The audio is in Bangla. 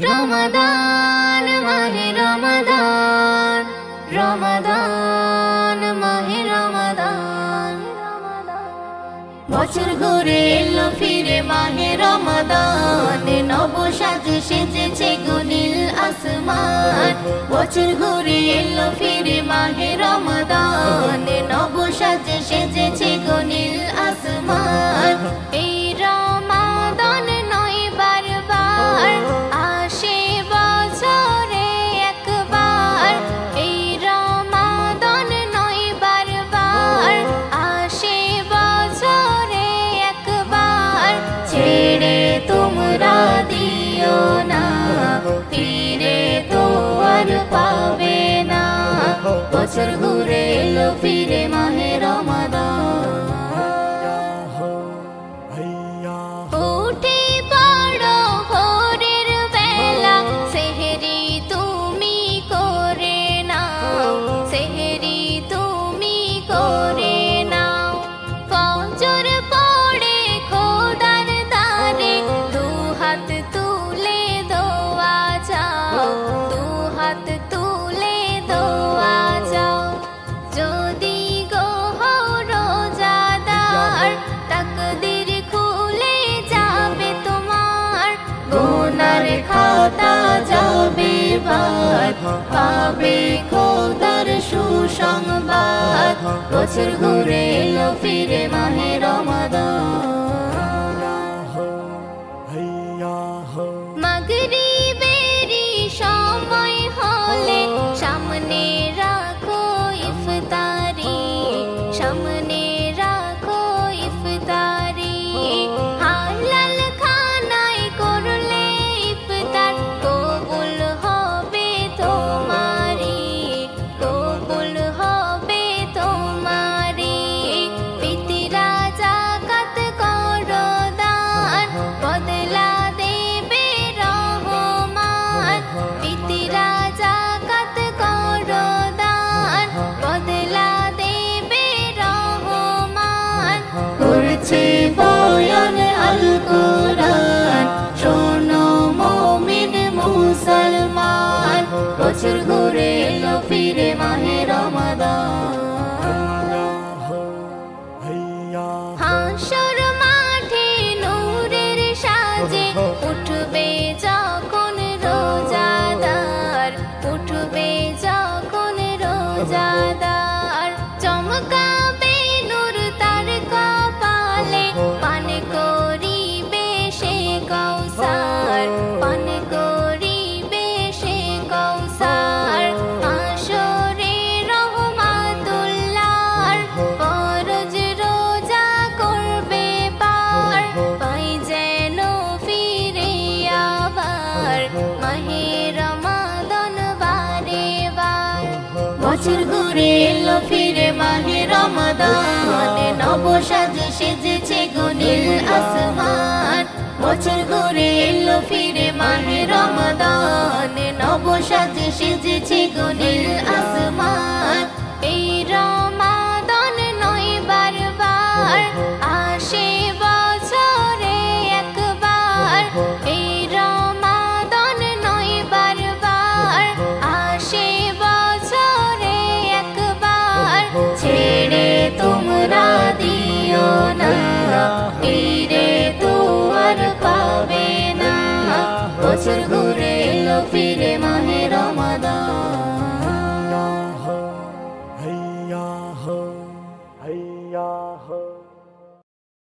রমাদান মাহে রমাদান, রমাদান মাহে রমাদান। বছর ঘুরে এলো ফিরে মাহে রমাদান, নব সাজে সেজেছে গো নীল আসমান। বছর ঘুরে এলো ফিরে মাহে রমাদান, নব সাজে সেজেছে গো নীল আসমান। এই রমাদান নয় বারবার আসে বছরে একবার, এই রমাদান নয় বারবার আসে বছরে একবার। ছেড়ে তোমরা দিও না, ফিরে তো আর পাবে না। বছর ঘুরে এলো ফিরে মাহে রমাদান। উঠে পড়ো ভোরের বেলা, সেহরি তুমি করে নাও, সেহরি তুমি করে নাও। ফজর পড়ে খোদার দ্বারে, দুহাত তুলে দোয়া চাও, দুহাত তুলে দোয়া চাও। যদি গো হও রোজাদার, তাকদীর খুলে যাবে তোমার। গুনার খাতা যাবে বাদ, পাবে খোদার সুসংবাদ। বছর ঘুরে এলো ফিরে মাহে রমাদান। মাগরিবেরই সময় হলে সামনে রাখো ইফতারি, সামনে রাখো ইফতারি। হালাল খানায় করলে ইফতার, কবুল হবে তোমারি, কবুল হবে তোমারি। পিতরা যাকাত করো দান, বদলা দেবে রহমান। পিতরা যাকাত করো দান, বদলা দেবে রহমান। করছে বয়ান আল কোরআন, শোনো মুমিন মুসলমান। বছর ঘুরে এলো ফিরে মাহে রমাদান। হাসর মাঠে নূরের সাজে উঠবে যখন রোজাদার, উঠবে যখন রোজাদার। চমকাবে নূর তার কপালে, পান করিবে সে কৌসার, পান করিবে সে কৌসার। আসরে রহমাতুল্লাহর ফরজ রোজা করবে পার, পাই যেন ফিরে আবার মাহে রমাদান বারে বার। বছর ঘুরে এলো ফিরে মাহে রমাদান, নব সাজে সেজেছে গো নীল আসমান। বছর ঘুরে এলো ফিরে মাহে রমাদান, নব সাজে সেজেছে গো নীল আসমান। এই রমাদান নয় বারবার আসে বছরে একবার, এই রমাদান নয় বারবার আসে বছরে একবার। ছেড়ে তোমরা দিও না, ফিরে তো আর পাবে না। বছর ঘুরে এলো ফিরে মাহে রমাদান।